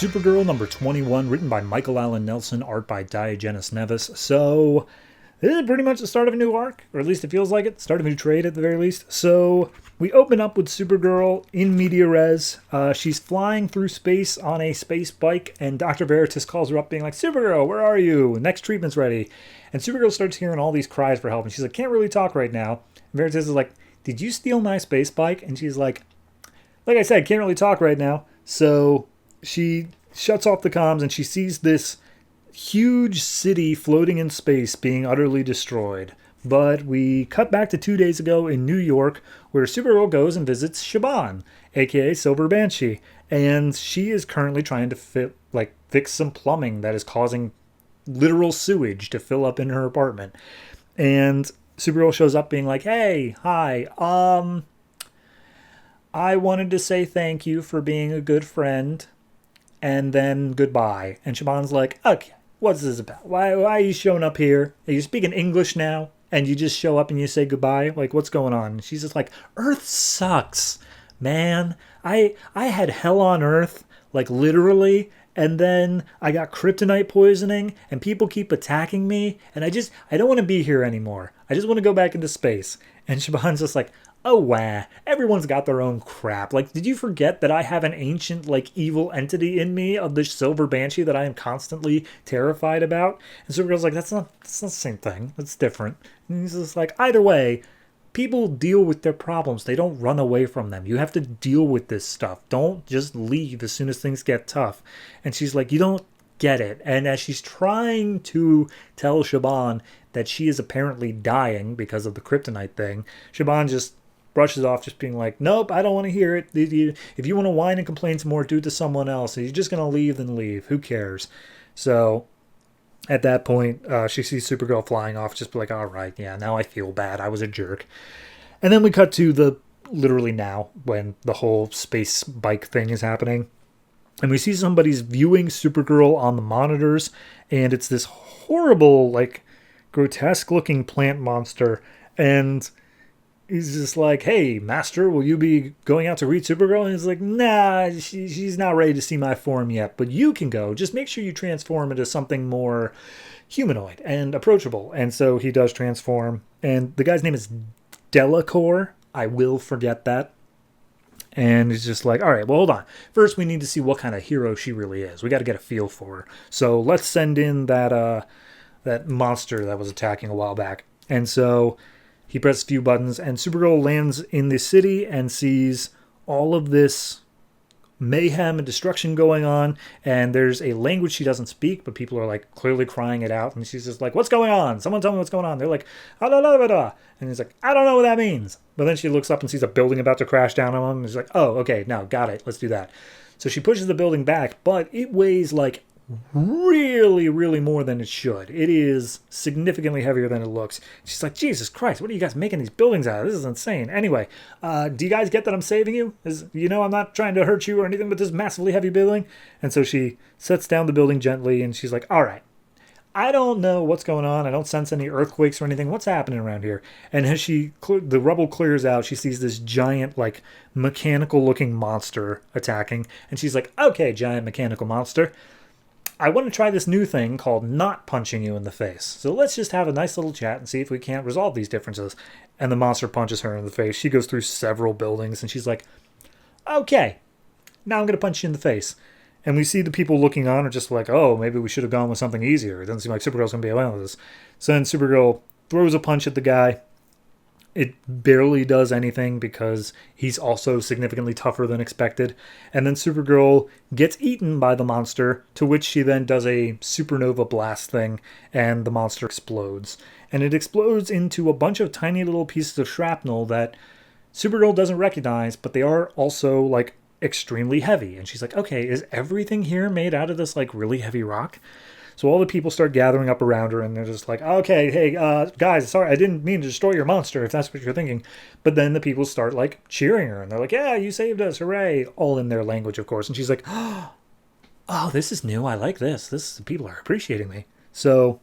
Supergirl number 21, written by Michael Allen Nelson, art by Diogenes Nevis. So, this is pretty much the start of a new arc, or at least it feels like it. Start of a new trade at the very least. So, we open up with Supergirl in media res. She's flying through space on a space bike, and Dr. Veritas calls her up being like, Supergirl, where are you? Next treatment's ready. And Supergirl starts hearing all these cries for help, and she's like, can't really talk right now. And Veritas is like, did you steal my space bike? And she's like I said, can't really talk right now. So she shuts off the comms and she sees this huge city floating in space being utterly destroyed. But we cut back to 2 days ago in New York, where Supergirl goes and visits Shaban, aka Silver Banshee, and she is currently trying to fix some plumbing that is causing literal sewage to fill up in her apartment. And Supergirl shows up being like, hey, hi, I wanted to say thank you for being a good friend, and then goodbye. And Shaban's like, okay, what's this about? Why are you showing up here? Are you speaking English now? And you just show up and you say goodbye? Like, what's going on? And she's just like, Earth sucks, man. I had hell on Earth, like literally, and then I got kryptonite poisoning, and people keep attacking me, and I don't want to be here anymore. I just want to go back into space. And Shaban's just like, oh, wow, everyone's got their own crap. Like, did you forget that I have an ancient, evil entity in me of the Silver Banshee that I am constantly terrified about? And Supergirl's like, that's not the same thing. That's different. And he's just like, either way, people deal with their problems. They don't run away from them. You have to deal with this stuff. Don't just leave as soon as things get tough. And she's like, you don't get it. And as she's trying to tell Shaban that she is apparently dying because of the kryptonite thing, Shaban just brushes off, just being like, nope, I don't want to hear it. If you want to whine and complain some more, do it to someone else. If you're just going to leave, then leave. Who cares? So at that point, she sees Supergirl flying off, just be like, all right, yeah, now I feel bad. I was a jerk. And then we cut to the literally now, when the whole space bike thing is happening. And we see somebody's viewing Supergirl on the monitors, and it's this horrible, grotesque-looking plant monster. And he's just like, hey, Master, will you be going out to read Supergirl? And he's like, nah, she's not ready to see my form yet, but you can go. Just make sure you transform into something more humanoid and approachable. And so he does transform. And the guy's name is Delacour. I will forget that. And he's just like, all right, well, hold on. First, we need to see what kind of hero she really is. We got to get a feel for her. So let's send in that monster that was attacking a while back. And so he presses a few buttons, and Supergirl lands in the city and sees all of this mayhem and destruction going on. And there's a language she doesn't speak, but people are clearly crying it out. And she's just like, what's going on? Someone tell me what's going on. They're like, ah, da, da, da, da. And he's like, I don't know what that means. But then she looks up and sees a building about to crash down on him. And she's like, oh, okay, now got it. Let's do that. So she pushes the building back, but it weighs really, really more than it should. It is significantly heavier than it looks. She's like, Jesus Christ, what are you guys making these buildings out of? This is insane. Anyway, do you guys get that I'm saving you? I'm not trying to hurt you or anything, but this massively heavy building. And so she sets down the building gently, and she's like, all right, I don't know what's going on. I don't sense any earthquakes or anything. What's happening around here? And as the rubble clears out, she sees this giant, mechanical-looking monster attacking. And she's like, okay, giant mechanical monster, I want to try this new thing called not punching you in the face. So let's just have a nice little chat and see if we can't resolve these differences. And the monster punches her in the face. She goes through several buildings, and she's like, okay, now I'm going to punch you in the face. And we see the people looking on are just like, oh, maybe we should have gone with something easier. It doesn't seem like Supergirl's going to be able to handle this. So then Supergirl throws a punch at the guy. It barely does anything because he's also significantly tougher than expected. And then Supergirl gets eaten by the monster, to which she then does a supernova blast thing, and the monster explodes. And it explodes into a bunch of tiny little pieces of shrapnel that Supergirl doesn't recognize, but they are also, extremely heavy. And she's like, okay, is everything here made out of this, really heavy rock? So all the people start gathering up around her, and they're just like, okay, hey, guys, sorry, I didn't mean to destroy your monster, if that's what you're thinking. But then the people start, cheering her, and they're like, yeah, you saved us, hooray, all in their language, of course. And she's like, oh, this is new, I like this. People are appreciating me. So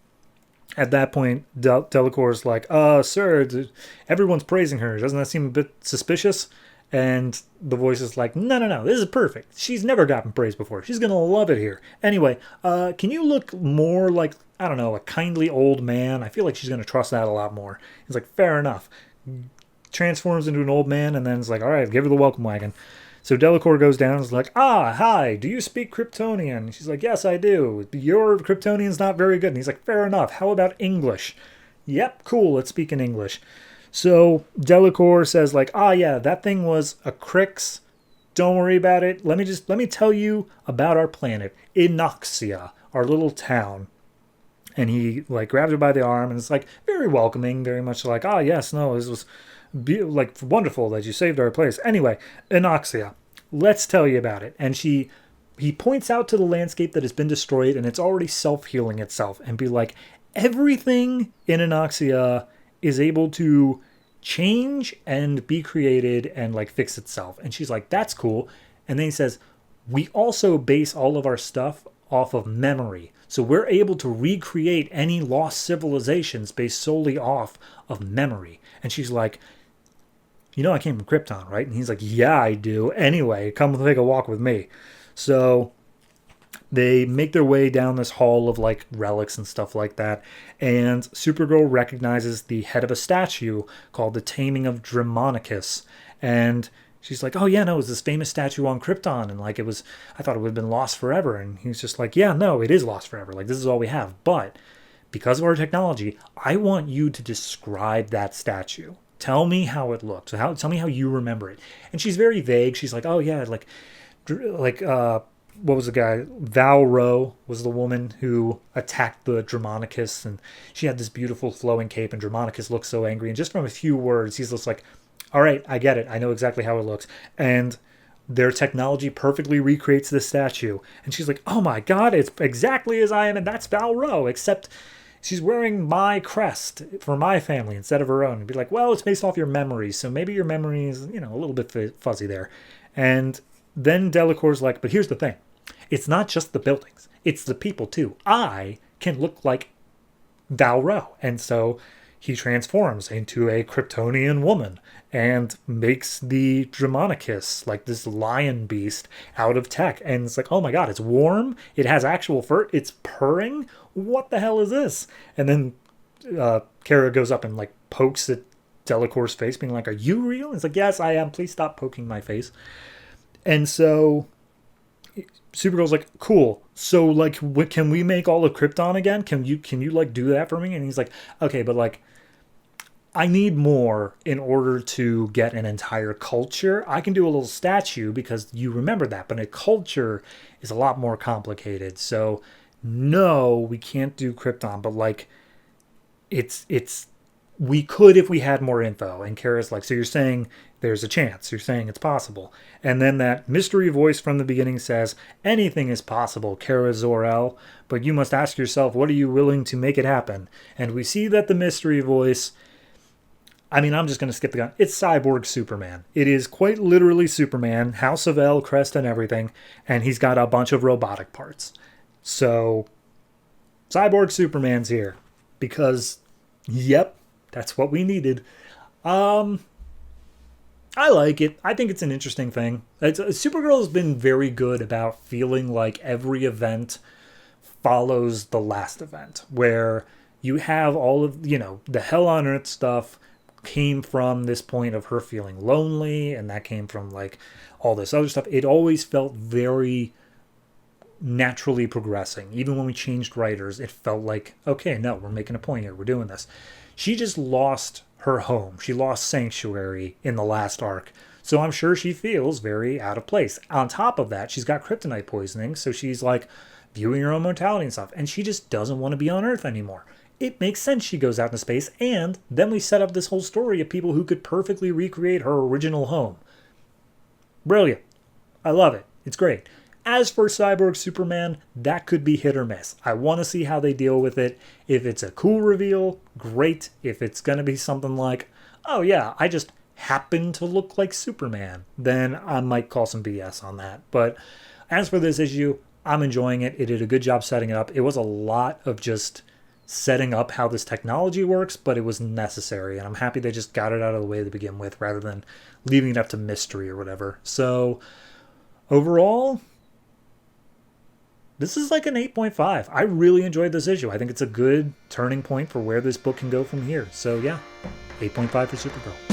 at that point, Delacour's like, sir, everyone's praising her. Doesn't that seem a bit suspicious? And the voice is like, no, no, no, this is perfect. She's never gotten praise before. She's going to love it here. Anyway, can you look more like, I don't know, a kindly old man? I feel like she's going to trust that a lot more. He's like, fair enough. Transforms into an old man, and then it's like, all right, give her the welcome wagon. So Delacour goes down and is like, hi, do you speak Kryptonian? She's like, yes, I do. Your Kryptonian's not very good. And he's like, fair enough. How about English? Yep, cool, let's speak in English. So Delacour says like, yeah, that thing was a Crix. Don't worry about it. Let me tell you about our planet, Inoxia, our little town. And he like grabs her by the arm and it's like very welcoming, very much like, yes, no, this was like wonderful that you saved our place. Anyway, Inoxia, let's tell you about it. And he points out to the landscape that has been destroyed and it's already self-healing itself, and be like, everything in Inoxia is able to change and be created and like fix itself. And she's like, that's cool. And then he says, we also base all of our stuff off of memory. So we're able to recreate any lost civilizations based solely off of memory. And she's like, you know I came from Krypton, right? And he's like, yeah, I do. Anyway, come take a walk with me. So they make their way down this hall of like relics and stuff like that. And Supergirl recognizes the head of a statue called the Taming of Dremonicus. And she's like, oh yeah, no, it was this famous statue on Krypton. And like I thought it would have been lost forever. And he's just like, yeah, no, it is lost forever. Like this is all we have. But because of our technology, I want you to describe that statue. Tell me how it looked. Tell me how you remember it. And she's very vague. She's like, oh yeah, what was the guy? Val Rowe was the woman who attacked the Dremonicus, and she had this beautiful flowing cape, and Dremonicus looked so angry. And just from a few words, he's just like, all right, I get it. I know exactly how it looks. And their technology perfectly recreates this statue. And she's like, oh my God, it's exactly as I am, and that's Val Rowe, except she's wearing my crest for my family instead of her own. And be like, well, it's based off your memories, so maybe your memory is, a little bit fuzzy there. And then Delacour's like, but here's the thing. It's not just the buildings. It's the people, too. I can look like Val Rowe. And so he transforms into a Kryptonian woman and makes the Dremonicus, like this lion beast, out of tech. And it's like, oh my God, it's warm. It has actual fur. It's purring. What the hell is this? And then Kara goes up and like pokes at Delacour's face, being like, are you real? And it's like, yes, I am. Please stop poking my face. And so Supergirl's like, cool. So like, can we make all of Krypton again? Can you like do that for me? And he's like, okay, but like, I need more in order to get an entire culture. I can do a little statue because you remember that, but a culture is a lot more complicated. So no, we can't do Krypton, but like, we could if we had more info. And Kara's like, so you're saying there's a chance. You're saying it's possible. And then that mystery voice from the beginning says, anything is possible, Kara Zor-El, but you must ask yourself, what are you willing to make it happen? And we see that the mystery voice, I'm just going to skip the gun. It's Cyborg Superman. It is quite literally Superman, House of El, crest and everything, and he's got a bunch of robotic parts. So, Cyborg Superman's here. Because, yep, that's what we needed. I like it. I think it's an interesting thing. Supergirl has been very good about feeling like every event follows the last event, where you have all of, the Hell on Earth stuff came from this point of her feeling lonely, and that came from like all this other stuff. It always felt very naturally progressing. Even when we changed writers, it felt like, okay, no, we're making a point here. We're doing this. She just lost her home. She lost Sanctuary in the last arc. So I'm sure she feels very out of place. On top of that, she's got kryptonite poisoning. So she's like viewing her own mortality and stuff. And she just doesn't want to be on Earth anymore. It makes sense she goes out into space. And then we set up this whole story of people who could perfectly recreate her original home. Brilliant. I love it. It's great. As for Cyborg Superman, that could be hit or miss. I want to see how they deal with it. If it's a cool reveal, great. If it's going to be something like, oh yeah, I just happen to look like Superman, then I might call some BS on that. But as for this issue, I'm enjoying it. It did a good job setting it up. It was a lot of just setting up how this technology works, but it was necessary, and I'm happy they just got it out of the way to begin with rather than leaving it up to mystery or whatever. So overall, this is like an 8.5. I really enjoyed this issue. I think it's a good turning point for where this book can go from here. So yeah, 8.5 for Supergirl.